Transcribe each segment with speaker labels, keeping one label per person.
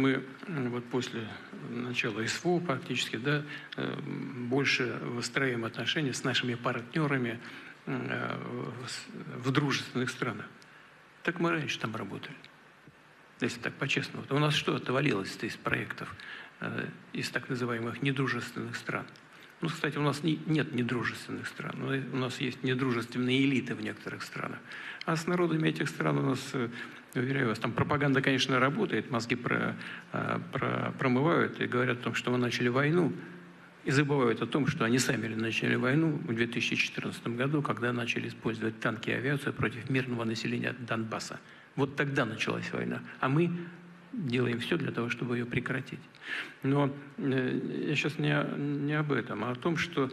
Speaker 1: Мы вот после начала СВО практически, да, больше выстраиваем отношения с нашими партнерами в дружественных странах. Так мы раньше там работали, если так по-честному. У нас что отвалилось-то из проектов из так называемых недружественных стран? Ну, кстати, у нас нет недружественных стран, у нас есть недружественные элиты в некоторых странах. А с народами этих стран у нас, уверяю вас, там пропаганда, конечно, работает, мозги промывают и говорят о том, что мы начали войну, и забывают о том, что они сами начали войну в 2014 году, когда начали использовать танки и авиацию против мирного населения Донбасса. Вот тогда началась война. А мы делаем все для того, чтобы ее прекратить. Но я сейчас не об этом, а о том, что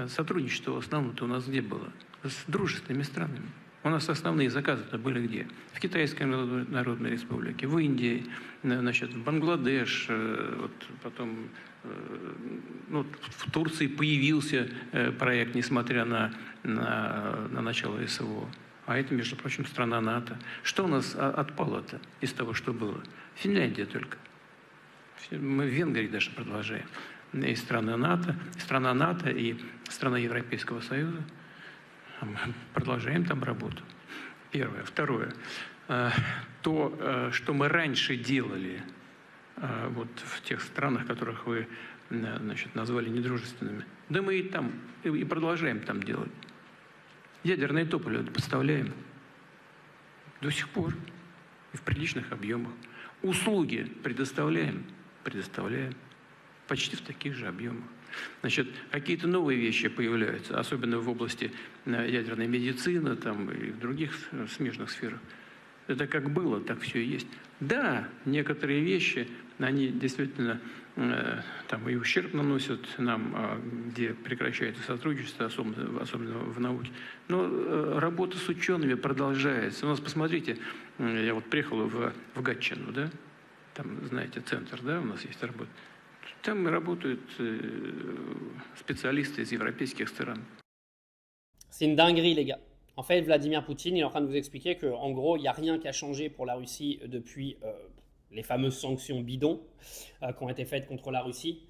Speaker 1: сотрудничество в основном-то у нас где было? С дружественными странами. У нас основные заказы-то были где? В Китайской Народной Республике, в Индии, значит, в Бангладеш, вот потом ну, в Турции появился проект, несмотря на начало СВО. А это, между прочим, страна НАТО. Что у нас отпало-то из того, что было? Финляндия только. Мы в Венгрии даже продолжаем. И страна НАТО и страна Европейского Союза. Мы продолжаем там работу. Первое. Второе. То, что мы раньше делали вот в тех странах, которых вы, значит, назвали недружественными, да мы и там, и продолжаем там делать. Ядерное топливо поставляем до сих пор и в приличных объемах. Услуги предоставляем почти в таких же объемах. Значит, какие-то новые вещи появляются, особенно в области ядерной медицины там, и в других смежных сферах. Это как было, так все и есть. Да, некоторые вещи, они действительно там и ущерб наносят нам, где прекращается сотрудничество, особенно в науке. Но работа с учеными продолжается. У нас, посмотрите, я вот приехал в Гатчину, да, там, знаете, центр, да, у нас есть работа. Там работают spécialistes из европейских стран.
Speaker 2: C'est une dinguerie, les gars. En fait, Vladimir Poutine il est en train de vous expliquer qu'en gros, il n'y a rien qui a changé pour la Russie depuis les fameuses sanctions bidons qui ont été faites contre la Russie.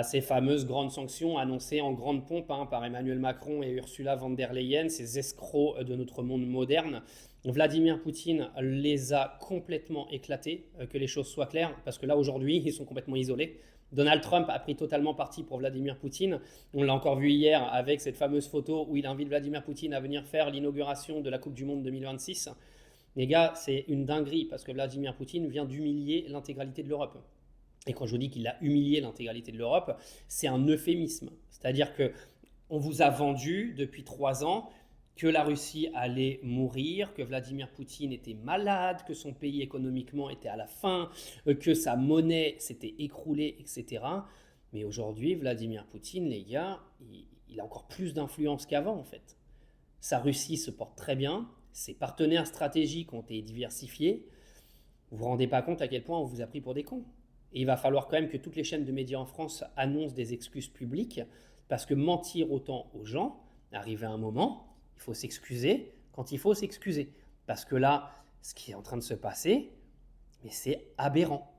Speaker 2: Ces fameuses grandes sanctions annoncées en grande pompe par Emmanuel Macron et Ursula von der Leyen, ces escrocs de notre monde moderne. Vladimir Poutine les a complètement éclatés, que les choses soient claires, parce que là, aujourd'hui, ils sont complètement isolés. Donald Trump a pris totalement parti pour Vladimir Poutine. On l'a encore vu hier avec cette fameuse photo où il invite Vladimir Poutine à venir faire l'inauguration de la Coupe du Monde 2026. Les gars, c'est une dinguerie parce que Vladimir Poutine vient d'humilier l'intégralité de l'Europe. Et quand je vous dis qu'il a humilié l'intégralité de l'Europe, c'est un euphémisme. C'est-à-dire qu'on vous a vendu depuis 3 ans que la Russie allait mourir, que Vladimir Poutine était malade, que son pays économiquement était à la fin, que sa monnaie s'était écroulée, etc. Mais aujourd'hui, Vladimir Poutine, les gars, il a encore plus d'influence qu'avant en fait. Sa Russie se porte très bien, ses partenaires stratégiques ont été diversifiés. Vous vous rendez pas compte à quel point on vous a pris pour des cons. Et il va falloir quand même que toutes les chaînes de médias en France annoncent des excuses publiques, parce que mentir autant aux gens, arrivé à un moment, il faut s'excuser quand il faut s'excuser. Parce que là, ce qui est en train de se passer, mais c'est aberrant.